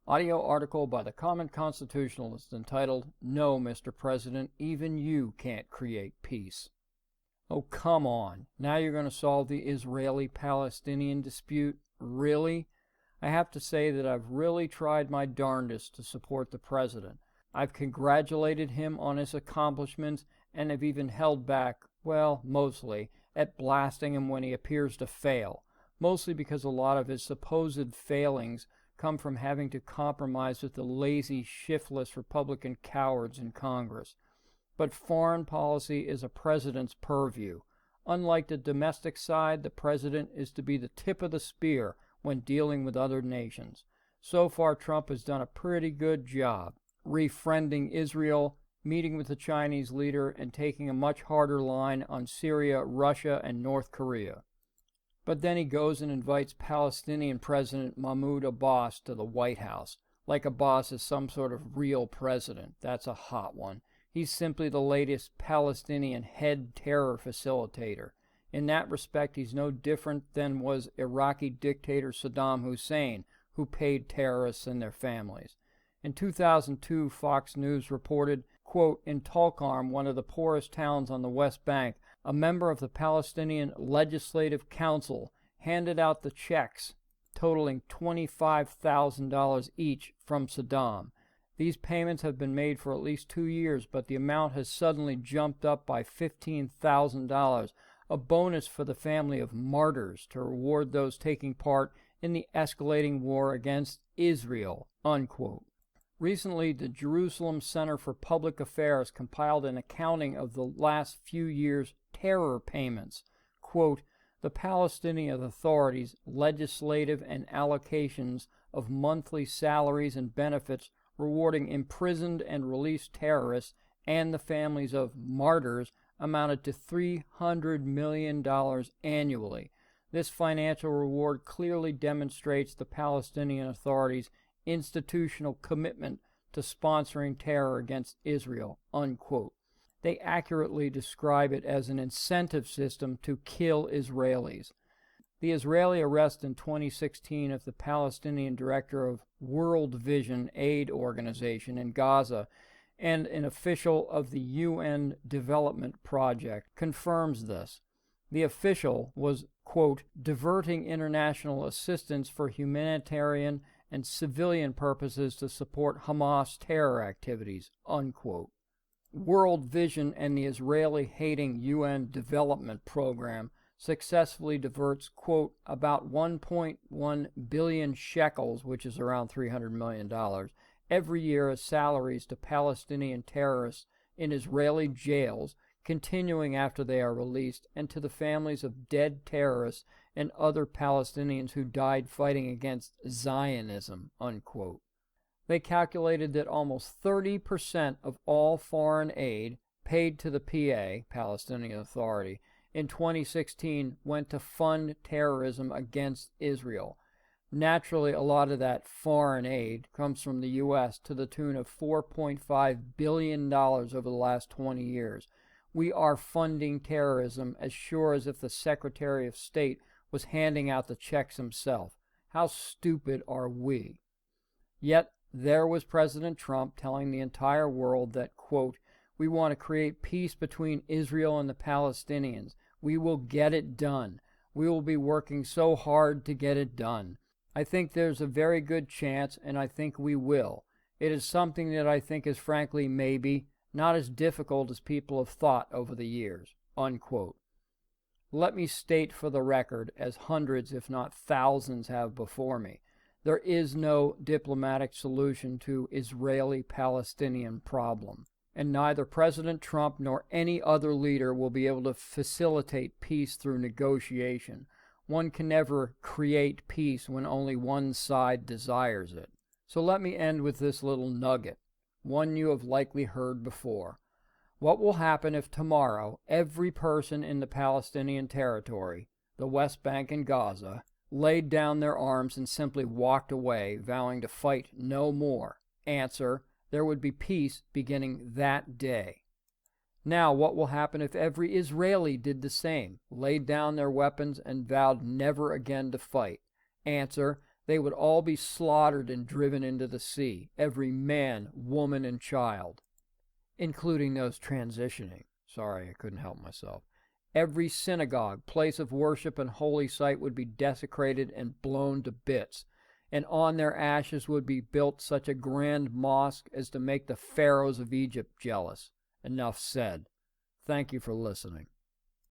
Audio article by the Common Constitutionalist entitled, "No, Mr. President, even you can't create peace." Oh, come on. Now you're going to solve the Israeli-Palestinian dispute? Really? I have to say that I've really tried my darndest to support the president. I've congratulated him on his accomplishments and have even held back, well, mostly, at blasting him when he appears to fail. Mostly because a lot of his supposed failings come from having to compromise with the lazy, shiftless Republican cowards in Congress. But foreign policy is a president's purview. Unlike the domestic side, the president is to be the tip of the spear when dealing with other nations. So far, Trump has done a pretty good job, refriending Israel, meeting with the Chinese leader, and taking a much harder line on Syria, Russia, and North Korea. But then he goes and invites Palestinian President Mahmoud Abbas to the White House, like Abbas is some sort of real president. That's a hot one. He's simply the latest Palestinian head terror facilitator. In that respect, he's no different than was Iraqi dictator Saddam Hussein, who paid terrorists and their families. In 2002, Fox News reported, quote, "In Tulkarm, one of the poorest towns on the West Bank, a member of the Palestinian Legislative Council handed out the checks totaling $25,000 each from Saddam. These payments have been made for at least 2 years, but the amount has suddenly jumped up by $15,000, a bonus for the family of martyrs to reward those taking part in the escalating war against Israel," unquote. Recently, the Jerusalem Center for Public Affairs compiled an accounting of the last few years' terror payments. Quote, "The Palestinian Authority's legislative and allocations of monthly salaries and benefits rewarding imprisoned and released terrorists and the families of martyrs amounted to $300 million annually. This financial reward clearly demonstrates the Palestinian Authority's institutional commitment to sponsoring terror against Israel," unquote. They accurately describe it as an incentive system to kill Israelis. The Israeli arrest in 2016 of the Palestinian director of World Vision Aid Organization in Gaza and an official of the UN Development Project confirms this. The official was, quote, "diverting international assistance for humanitarian and civilian purposes to support Hamas terror activities," unquote. World Vision and the Israeli-hating UN Development Program successfully diverts, quote, "about 1.1 billion shekels, which is around $300 million, every year as salaries to Palestinian terrorists in Israeli jails, continuing after they are released, and to the families of dead terrorists and other Palestinians who died fighting against Zionism," unquote. They calculated that almost 30% of all foreign aid paid to the PA, Palestinian Authority, in 2016 went to fund terrorism against Israel. Naturally, a lot of that foreign aid comes from the U.S. to the tune of $4.5 billion over the last 20 years. We are funding terrorism as sure as if the Secretary of State was handing out the checks himself. How stupid are we? Yet, there was President Trump telling the entire world that, quote, "We want to create peace between Israel and the Palestinians. We will get it done. We will be working so hard to get it done. I think there's a very good chance, and I think we will. It is something that I think is frankly maybe not as difficult as people have thought over the years," unquote. Let me state for the record, as hundreds if not thousands have before me, there is no diplomatic solution to Israeli-Palestinian problem, and neither President Trump nor any other leader will be able to facilitate peace through negotiation. One can never create peace when only one side desires it. So let me end with this little nugget, one you have likely heard before. What will happen if tomorrow every person in the Palestinian territory, the West Bank and Gaza, laid down their arms and simply walked away, vowing to fight no more? Answer: there would be peace beginning that day. Now, what will happen if every Israeli did the same, laid down their weapons and vowed never again to fight? Answer: They would all be slaughtered and driven into the sea, every man, woman, and child, including those transitioning. Sorry, I couldn't help myself. Every synagogue, place of worship, and holy site would be desecrated and blown to bits, and on their ashes would be built such a grand mosque as to make the pharaohs of Egypt jealous. Enough said. Thank you for listening.